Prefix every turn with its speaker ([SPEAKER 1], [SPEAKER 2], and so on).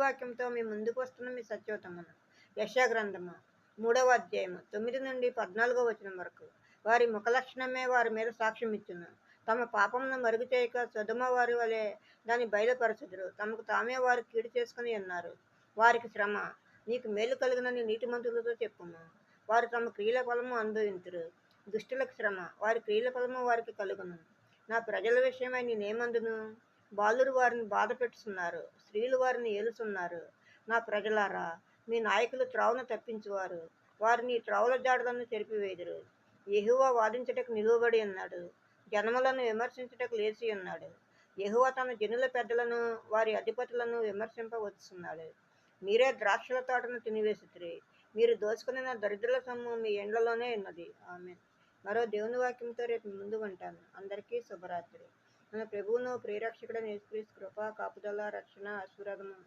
[SPEAKER 1] వాక్యంతో మీ ముందుకు వస్తున్న మీ సత్యోతమును. యెషయా గ్రంథము 3వ అధ్యాయము 9 నుండి 14వ వచనం వరకు. వారి ముఖలక్షణమే వారి మీద సాక్ష్యం ఇచ్చును. తమ పాపమును మరుగు చేయక సొదొమ వారి వలె దాన్ని బయలుపరచుదురు. తమకు తామే వారు కీడు చేసుకుని ఉన్నారు. వారికి శ్రమ, నీకు మేలు కలుగునని నీతిమంతులతో చెప్పుము. వారు తమ క్రియల ఫలము అనుభవింతురు. దుష్టులకు శ్రమ, వారి క్రియల ఫలము వారికి కలుగును. నా ప్రజల విషయమై నేనేమందును? బాలురు వారిని బాధ పెట్టుచున్నారు, స్త్రీలు వారిని ఏలుచున్నారు. నా ప్రజలారా, మీ నాయకులు త్రోవను తప్పించువారు. వారు నీ త్రోవల జాడలను చెరిపివేయుదురు. యెహోవా వాదించుటకు నిలువబడి ఉన్నాడు, జనములను విమర్శించుటకు లేచి ఉన్నాడు. యెహోవా తన జనుల పెద్దలను వారి అధిపతులను విమర్శింపవచ్చున్నాడు. మీరే ద్రాక్షల తోటను తినివేసితిరి. మీరు దోచుకున్న దరిద్రుల సొమ్ము మీ ఎండ్లలోనే ఉన్నది. ఆమేన్. మరో దేవుని వాక్యంతో రేపు ముందు ఉంటాను. అందరికీ శుభరాత్రి. మన ప్రభువును ప్రియరక్షకుడైన యేసుక్రీస్తు కృప, కాపుదల, రక్షణ, ఆశీర్వాదము